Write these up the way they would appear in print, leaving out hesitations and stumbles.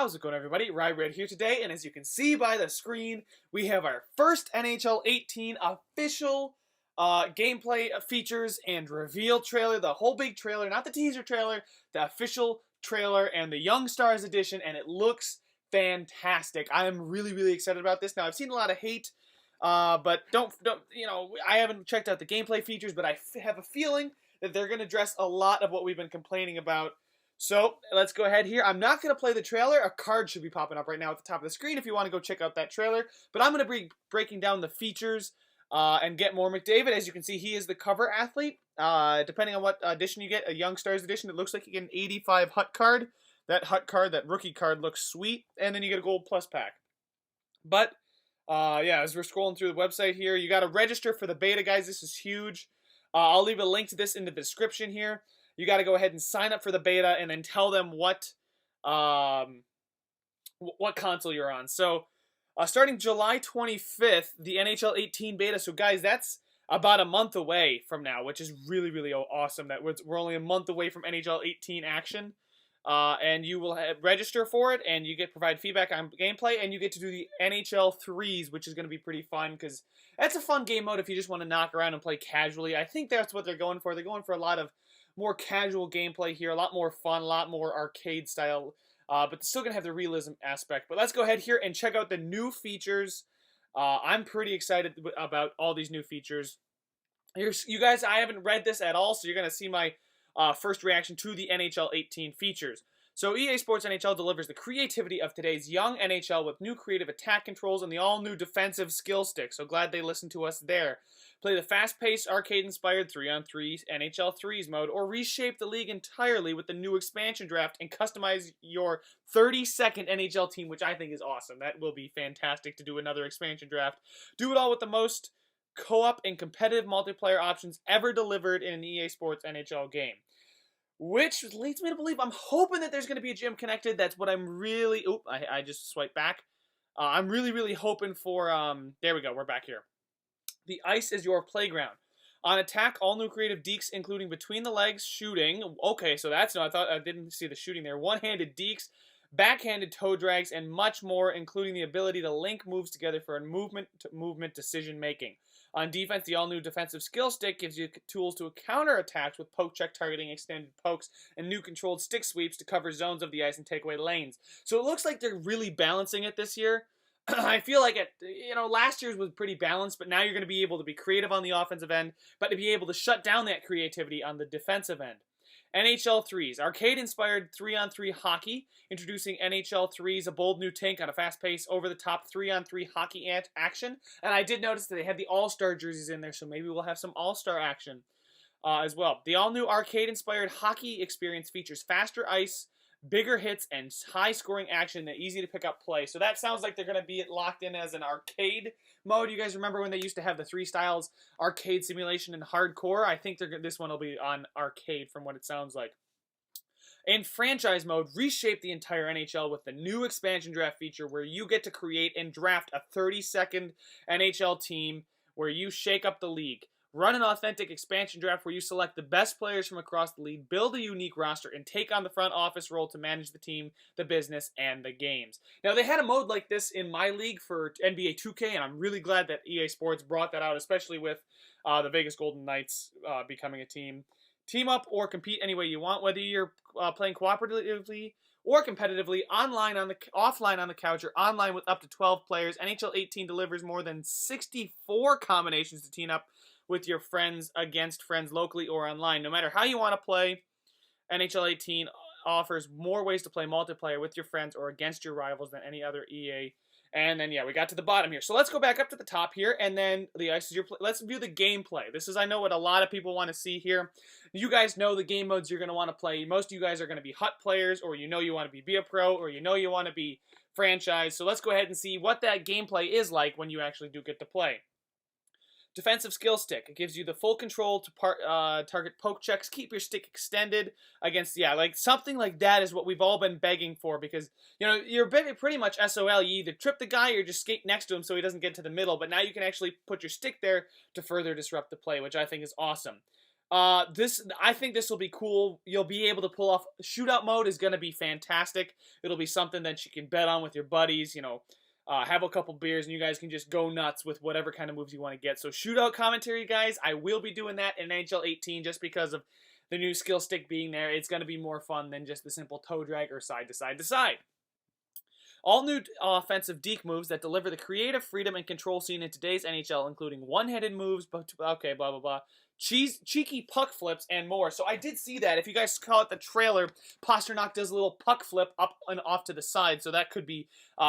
How's it going, everybody? Red here today, and as you can see by the screen, we have our first NHL 18 official gameplay features and reveal trailer, the whole big trailer, not the teaser trailer, the official trailer and the Young Stars edition, and it looks fantastic. I am really excited about this. Now, I've seen a lot of hate, but don't I haven't checked out the gameplay features, but I have a feeling that they're going to address a lot of what we've been complaining about. So let's go ahead here. I'm not going to play the trailer. A card should be popping up right now at the top of the screen if you want to go check out that trailer. But I'm going to be breaking down the features and get more McDavid. As you can see, he is the cover athlete. Depending on what edition you get, a Young Stars edition, it looks like you get an 85 Hut card. That Hut card, that rookie card, looks sweet. And then you get a Gold Plus pack. But, yeah, as we're scrolling through the website here, you got to register for the beta, guys. This is huge. I'll leave a link to this in the description here. You got to go ahead and sign up for the beta and then tell them what console you're on. So, starting July 25th, the NHL 18 beta. So, guys, that's about a month away from now, which is really awesome. That we're only a month away from NHL 18 action. And you will register for it, and you get to provide feedback on gameplay, and you get to do the NHL 3s, which is going to be pretty fun, because that's a fun game mode if you just want to knock around and play casually. I think that's what they're going for. They're going for a lot of more casual gameplay here, a lot more fun, a lot more arcade style, but they're still going to have the realism aspect. But let's go ahead here and check out the new features. I'm pretty excited about all these new features. You guys, I haven't read this at all, so you're going to see my first reaction to the NHL 18 features. So EA Sports NHL delivers the creativity of today's young NHL with new creative attack controls and the all-new defensive skill stick. So glad they listened to us there. Play the fast-paced, arcade-inspired 3-on-3 NHL 3s mode, or reshape the league entirely with the new expansion draft and customize your 32nd NHL team, which I think is awesome. That will be fantastic to do another expansion draft. Do it all with the most co-op and competitive multiplayer options ever delivered in an EA Sports NHL game. Which leads me to believe, I'm hoping that there's going to be a gym connected. That's what I'm really... Oop, I just swiped back. I'm really hoping for... There we go, we're back here. The ice is your playground. On attack, all new creative dekes, including between the legs, shooting. Okay, so that's no, I didn't see the shooting there. One-handed dekes, backhanded toe drags, and much more, including the ability to link moves together for movement decision making. On defense, the all-new defensive skill stick gives you tools to counter attacks with poke check targeting, extended pokes, and new controlled stick sweeps to cover zones of the ice and take away lanes. So it looks like they're really balancing it this year. I feel like last year's was pretty balanced, but now you're going to be able to be creative on the offensive end, but to be able to shut down that creativity on the defensive end. NHL 3s. Arcade-inspired 3-on-3 hockey, introducing NHL 3s, a bold new take on a fast-paced, over-the-top 3-on-3 hockey action. And I did notice that they had the All-Star jerseys in there, so maybe we'll have some All-Star action as well. The all-new arcade-inspired hockey experience features faster ice, bigger hits, and high-scoring action that easy to pick up play. So that sounds like they're going to be locked in as an arcade mode. You guys remember when they used to have the 3 styles, arcade, simulation, and hardcore? I think this one will be on arcade from what it sounds like. In franchise mode, reshape the entire NHL with the new expansion draft feature where you get to create and draft a 32nd NHL team where you shake up the league. Run an authentic expansion draft where you select the best players from across the league, build a unique roster, and take on the front office role to manage the team, the business, and the games. Now, they had a mode like this in my league for NBA 2K, and I'm really glad that EA Sports brought that out, especially with the Vegas Golden Knights becoming a team. Team up or compete any way you want, whether you're playing cooperatively or competitively, offline on the couch, or online with up to 12 players. NHL 18 delivers more than 64 combinations to team up with your friends against friends locally or online. No matter how you want to play, NHL 18 offers more ways to play multiplayer with your friends or against your rivals than any other EA. And then, yeah, we got to the bottom here. So let's go back up to the top here, and then the ice is your play. Let's view the gameplay. This is, I know, what a lot of people want to see here. You guys know the game modes you're going to want to play. Most of you guys are going to be Hut players, or you want to be a pro, or you want to be franchise. So let's go ahead and see what that gameplay is like when you actually do get to play. Defensive skill stick. It gives you the full control to target poke checks. Keep your stick extended against, like something like that is what we've all been begging for, because, you're pretty much SOL. You either trip the guy or just skate next to him so he doesn't get to the middle, but now you can actually put your stick there to further disrupt the play, which I think is awesome. I think this will be cool. You'll be able to pull off shootout mode is going to be fantastic. It'll be something that you can bet on with your buddies, have a couple beers and you guys can just go nuts with whatever kind of moves you want to get. So shootout commentary, guys, I will be doing that in NHL 18 just because of the new skill stick being there. It's going to be more fun than just the simple toe drag or side to side to side. All new offensive deke moves that deliver the creative freedom and control seen in today's NHL, including one-handed moves, okay, blah, blah, blah, cheeky puck flips, and more. So I did see that. If you guys call it the trailer, Pasternak does a little puck flip up and off to the side, so that could be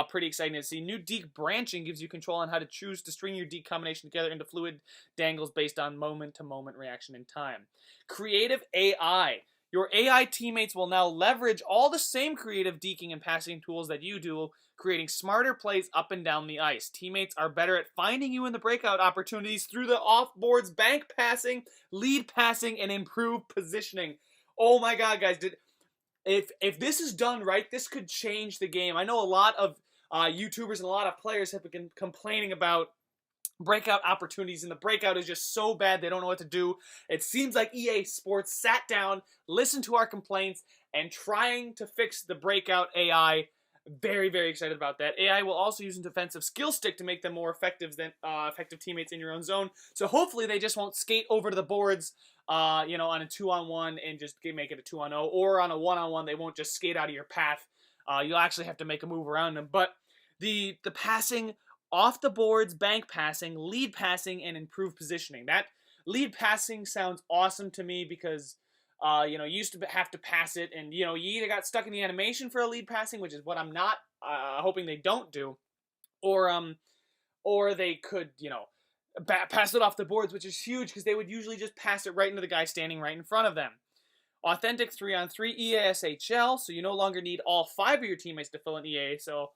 pretty exciting to see. New deke branching gives you control on how to choose to string your deke combination together into fluid dangles based on moment-to-moment reaction in time. Creative AI. Your AI teammates will now leverage all the same creative deking and passing tools that you do, creating smarter plays up and down the ice. Teammates are better at finding you in the breakout opportunities through the off-boards bank passing, lead passing, and improved positioning. Oh my god, guys. If this is done right, this could change the game. I know a lot of YouTubers and a lot of players have been complaining about breakout opportunities, and the breakout is just so bad they don't know what to do. It seems like EA Sports sat down, listened to our complaints, and trying to fix the breakout AI. Very, very excited about that. AI will also use an defensive skill stick to make them more effective than effective teammates in your own zone. So hopefully they just won't skate over to the boards, on a 2-on-1 and just make it a 2-on-0, or on a 1-on-1 they won't just skate out of your path. You'll actually have to make a move around them. But the passing off the boards, bank passing, lead passing, and improved positioning. That lead passing sounds awesome to me because, you used to have to pass it, and, you either got stuck in the animation for a lead passing, which is what I'm not hoping they don't do, or they could, pass it off the boards, which is huge because they would usually just pass it right into the guy standing right in front of them. Authentic 3-on-3 EASHL, so you no longer need all 5 of your teammates to fill an EA, so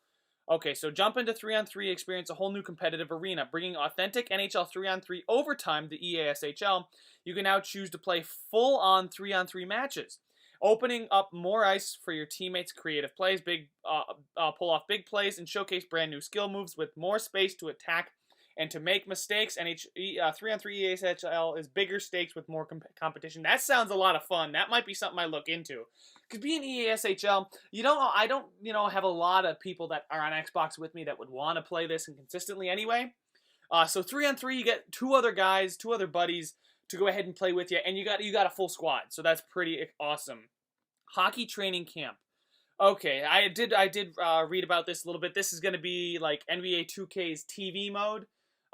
jump into 3-on-3, experience a whole new competitive arena. Bringing authentic NHL 3-on-3 overtime to EASHL, you can now choose to play full-on 3-on-3 matches, opening up more ice for your teammates' creative plays, pull off big plays, and showcase brand new skill moves with more space to attack and to make mistakes. 3-on-3 EASHL is bigger stakes with more competition. That sounds a lot of fun. That might be something I look into. Because being EASHL, I don't have a lot of people that are on Xbox with me that would want to play this and consistently anyway. So 3-on-3, you get 2 other guys, 2 other buddies to go ahead and play with you, and you got a full squad. So that's pretty awesome. Hockey training camp. Okay, I did read about this a little bit. This is going to be like NBA 2K's TV mode.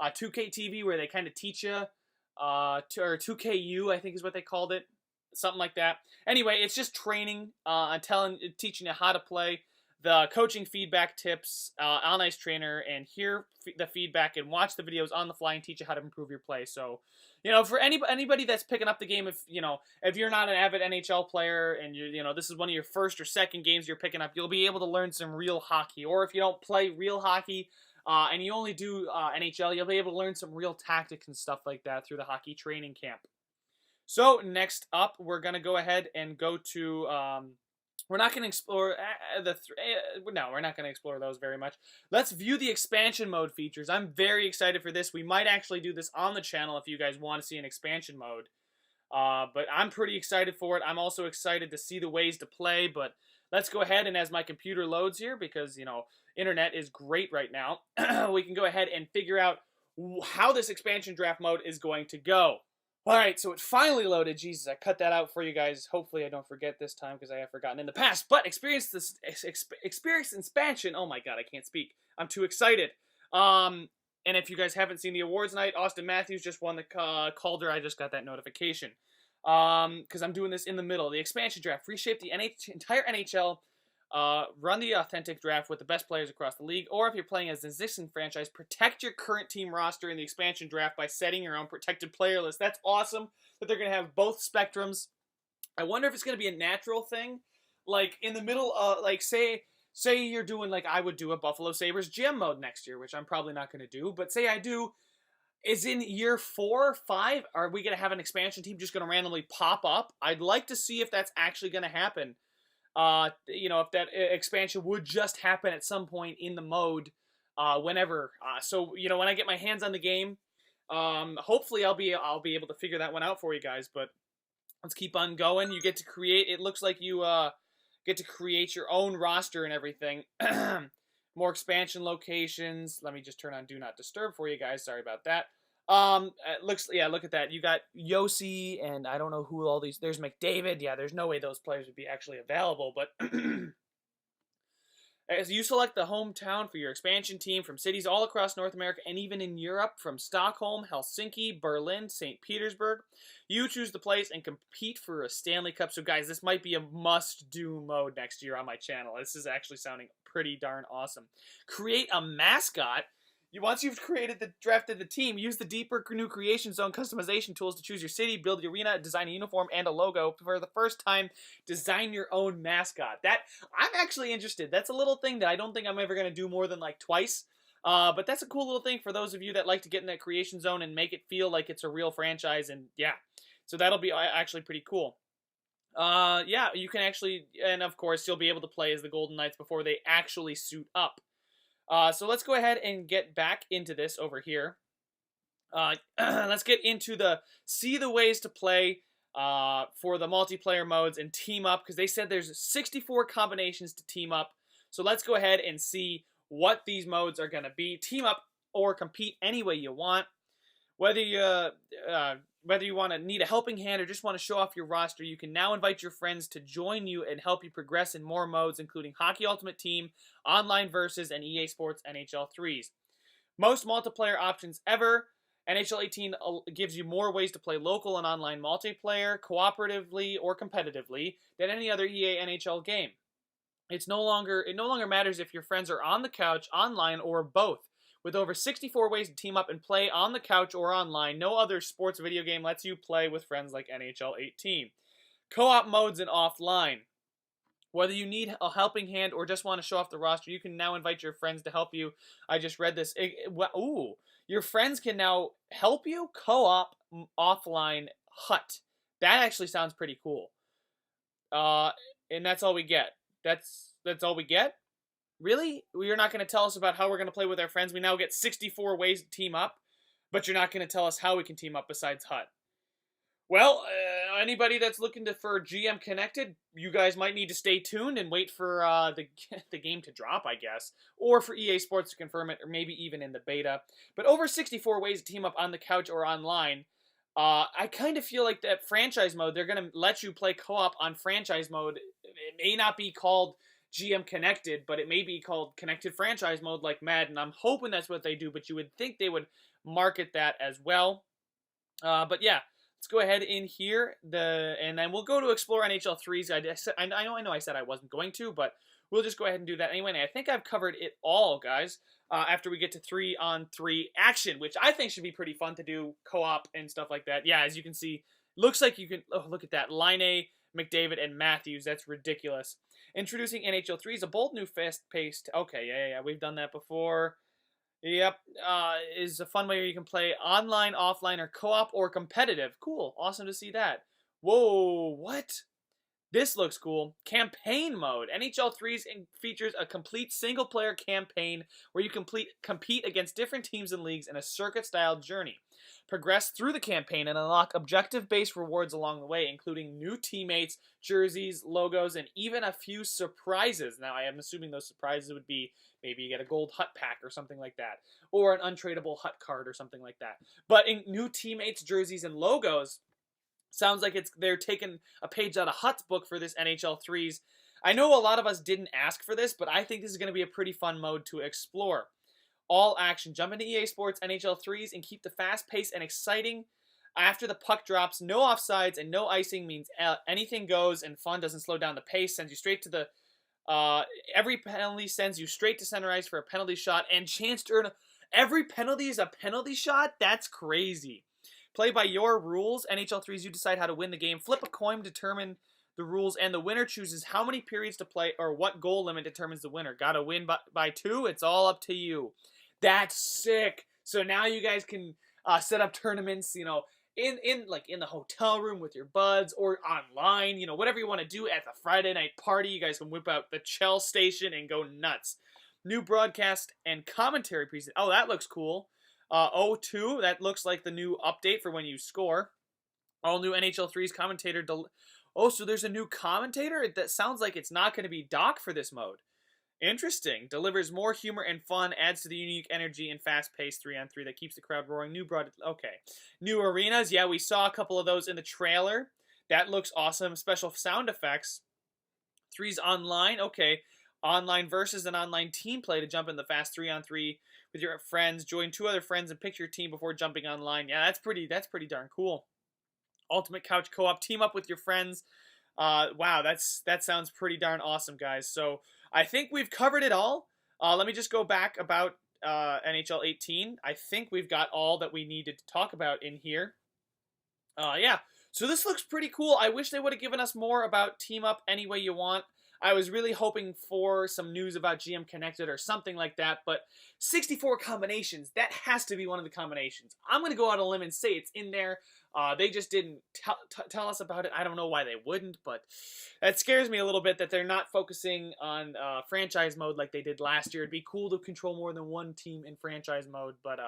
2K TV, where they kind of teach you, or 2KU, I think is what they called it, something like that. Anyway, it's just training, teaching you how to play, the coaching feedback tips, on ice trainer, and hear the feedback and watch the videos on the fly and teach you how to improve your play. So, for anybody that's picking up the game, if you're not an avid NHL player and this is one of your first or second games you're picking up, you'll be able to learn some real hockey. Or if you don't play real hockey, and you only do NHL, you'll be able to learn some real tactics and stuff like that through the hockey training camp. So next up, we're going to go ahead and go to, we're not going to explore no, we're not going to explore those very much. Let's view the expansion mode features. I'm very excited for this. We might actually do this on the channel if you guys want to see an expansion mode. But I'm pretty excited for it. I'm also excited to see the ways to play, but let's go ahead, and as my computer loads here, because, internet is great right now, we can go ahead and figure out how this expansion draft mode is going to go. Alright, so it finally loaded. Jesus, I cut that out for you guys. Hopefully I don't forget this time, because I have forgotten in the past. But experience expansion. Oh my god, I can't speak. I'm too excited. And if you guys haven't seen the awards night, Austin Matthews just won the Calder. I just got that notification. Because I'm doing this in the middle. The expansion draft. Reshape the entire NHL. Run the authentic draft with the best players across the league, or if you're playing as an existing franchise, protect your current team roster in the expansion draft by setting your own protected player list. That's awesome that they're going to have both spectrums. I wonder if it's going to be a natural thing, like in the middle, say you're doing, like I would do, a Buffalo Sabres gem mode next year, which I'm probably not going to do, but say I do. Is in year 4 or 5, are we going to have an expansion team just going to randomly pop up? I'd like to see if that's actually going to happen. If that expansion would just happen at some point in the mode, whenever. So when I get my hands on the game, hopefully I'll be able to figure that one out for you guys. But Let's keep on going. You get to create, it looks like you get to create your own roster and everything. More expansion locations. Let me just turn on Do Not Disturb for you guys. Sorry about that. It looks, yeah, look at that. You got Yossi, and I don't know who all these, there's McDavid. Yeah, there's no way those players would be actually available, but as you select the hometown for your expansion team from cities all across North America and even in Europe, from Stockholm, Helsinki, Berlin, St. Petersburg, you choose the place and compete for a Stanley Cup. So guys, this might be a must-do mode next year on my channel. This is actually sounding pretty darn awesome. Create a mascot. Once you've drafted the team, use the deeper new creation zone customization tools to choose your city, build the arena, design a uniform and a logo. For the first time, design your own mascot. That I'm actually interested. That's a little thing that I don't think I'm ever going to do more than like twice. But that's a cool little thing for those of you that like to get in that creation zone and make it feel like it's a real franchise. And yeah, so that'll be actually pretty cool. Yeah, you can actually, and of course, you'll be able to play as the Golden Knights before they actually suit up. So let's go ahead and get back into this over here. Let's get into see the ways to play for the multiplayer modes and team up, because they said there's 64 combinations to team up. So let's go ahead and see what these modes are going to be. Team up or compete any way you want. Whether you want to need a helping hand or just want to show off your roster, you can now invite your friends to join you and help you progress in more modes, including Hockey Ultimate Team, Online Versus, and EA Sports NHL 3s. Most multiplayer options ever. NHL 18 gives you more ways to play local and online multiplayer, cooperatively or competitively, than any other EA NHL game. It no longer matters if your friends are on the couch, online, or both. With over 64 ways to team up and play on the couch or online, no other sports video game lets you play with friends like NHL 18. Co-op modes and offline. Whether you need a helping hand or just want to show off the roster, you can now invite your friends to help you. I just read this. Ooh, your friends can now help you co-op offline hut. That actually sounds pretty cool. And that's all we get. That's all we get? Really? You're not going to tell us about how we're going to play with our friends? We now get 64 ways to team up, but you're not going to tell us how we can team up besides hut. Well, anybody that's looking for GM Connected, you guys might need to stay tuned and wait for the game to drop, I guess. Or for EA Sports to confirm it, or maybe even in the beta. But over 64 ways to team up on the couch or online. I kind of feel like that franchise mode, they're going to let you play co-op on franchise mode. It may not be called GM Connected, but it may be called Connected Franchise Mode like Madden. I'm hoping that's what they do, but you would think they would market that as well. But yeah, let's go ahead in here, and then we'll go to Explore NHL 3s. I know I said I wasn't going to, but we'll just go ahead and do that anyway. And I think I've covered it all, guys, after we get to 3-on-3 action, which I think should be pretty fun to do, co-op and stuff like that. Yeah, as you can see, looks like you can, oh, look at that, Line, McDavid, and Matthews. That's ridiculous. Introducing NHL 3s, a bold new fast-paced, okay, yeah, we've done that before. Yep, is a fun way where you can play online, offline, or co-op, or competitive. Cool, awesome to see that. Whoa, what? This looks cool. Campaign mode. NHL 3s features a complete single-player campaign where you compete against different teams and leagues in a circuit-style journey. Progress through the campaign and unlock objective-based rewards along the way, including new teammates, jerseys, logos, and even a few surprises. Now, I am assuming those surprises would be maybe you get a gold hut pack or something like that, or an untradeable hut card or something like that. But in new teammates, jerseys, and logos, sounds like they're taking a page out of Hut's book for this NHL 3s. I know a lot of us didn't ask for this, but I think this is going to be a pretty fun mode to explore. All action. Jump into EA Sports NHL 3s and keep the fast pace and exciting. After the puck drops, no offsides and no icing means anything goes, and fun doesn't slow down the pace. Sends you straight to the every penalty sends you straight to center ice for a penalty shot and chance to earn every penalty is a penalty shot. That's crazy. Play by your rules. NHL 3s, you decide how to win the game. Flip a coin, determine the rules, and the winner chooses how many periods to play or what goal limit determines the winner. Gotta win by 2? It's all up to you. That's sick. So now you guys can set up tournaments, you know, in the hotel room with your buds or online, you know, whatever you want to do at the Friday night party. You guys can whip out the Chell station and go nuts. New broadcast and commentary presentation. Oh, that looks cool. 02, that looks like the new update for when you score. All new NHL 3's commentator. Oh, so there's a new commentator? That sounds like it's not going to be Doc for this mode. Interesting. Delivers more humor and fun, adds to the unique energy and fast-paced 3-on-3 that keeps the crowd roaring. Okay. New arenas. Yeah, we saw a couple of those in the trailer. That looks awesome. Special sound effects. 3's online. Okay. Online versus an online team play to jump in the fast 3-on-3 with your friends. Join 2 other friends and pick your team before jumping online. Yeah, that's pretty darn cool. Ultimate couch co-op. Team up with your friends. Wow, that sounds pretty darn awesome, guys. So I think we've covered it all. Let me just go back about NHL 18. I think we've got all that we needed to talk about in here. Yeah, so this looks pretty cool. I wish they would have given us more about Team Up Any Way You Want. I was really hoping for some news about GM Connected or something like that, but 64 combinations, that has to be one of the combinations. I'm going to go out on a limb and say it's in there. They just didn't tell us about it. I don't know why they wouldn't, but that scares me a little bit that they're not focusing on franchise mode like they did last year. It'd be cool to control more than one team in franchise mode, but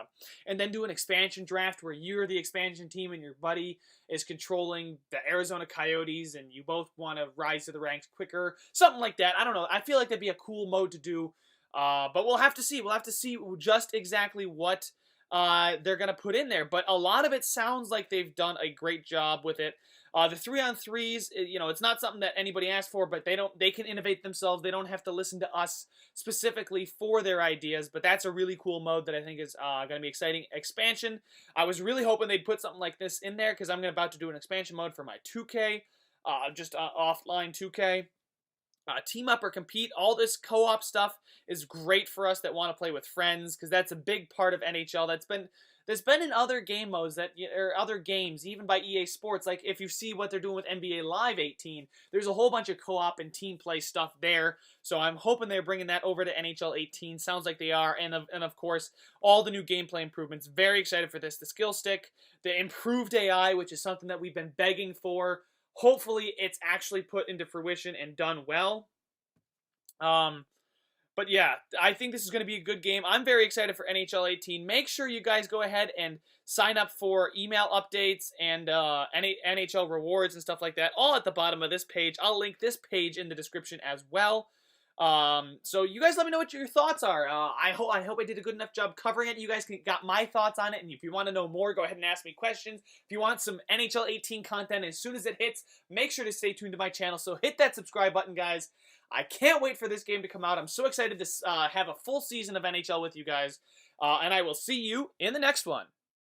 and then do an expansion draft where you're the expansion team and your buddy is controlling the Arizona Coyotes and you both want to rise to the ranks quicker. Something like that. I don't know. I feel like that'd be a cool mode to do, but we'll have to see. We'll have to see just exactly what they're going to put in there. But a lot of it sounds like they've done a great job with it. The 3-on-3s, you know, it's not something that anybody asked for, but they can innovate themselves. They don't have to listen to us specifically for their ideas, but that's a really cool mode that I think is going to be exciting. Expansion, I was really hoping they'd put something like this in there because I'm about to do an expansion mode for my 2K, just offline 2K. Team up or compete. All this co-op stuff is great for us that want to play with friends because that's a big part of NHL. That's been in other game modes or other games, even by EA Sports. Like if you see what they're doing with NBA Live 18, there's a whole bunch of co-op and team play stuff there. So I'm hoping they're bringing that over to NHL 18. Sounds like they are, and of course all the new gameplay improvements. Very excited for this. The skill stick, the improved AI, which is something that we've been begging for. Hopefully, it's actually put into fruition and done well. But yeah, I think this is going to be a good game. I'm very excited for NHL 18. Make sure you guys go ahead and sign up for email updates and NHL rewards and stuff like that, all at the bottom of this page. I'll link this page in the description as well. So you guys let me know what your thoughts are. I hope I did a good enough job covering it. You guys got my thoughts on it, and if you want to know more, go ahead and ask me questions. If you want some NHL 18 content as soon as it hits, make sure to stay tuned to my channel. So hit that subscribe button, guys. I can't wait for this game to come out. I'm so excited to have a full season of NHL with you guys, and I will see you in the next one.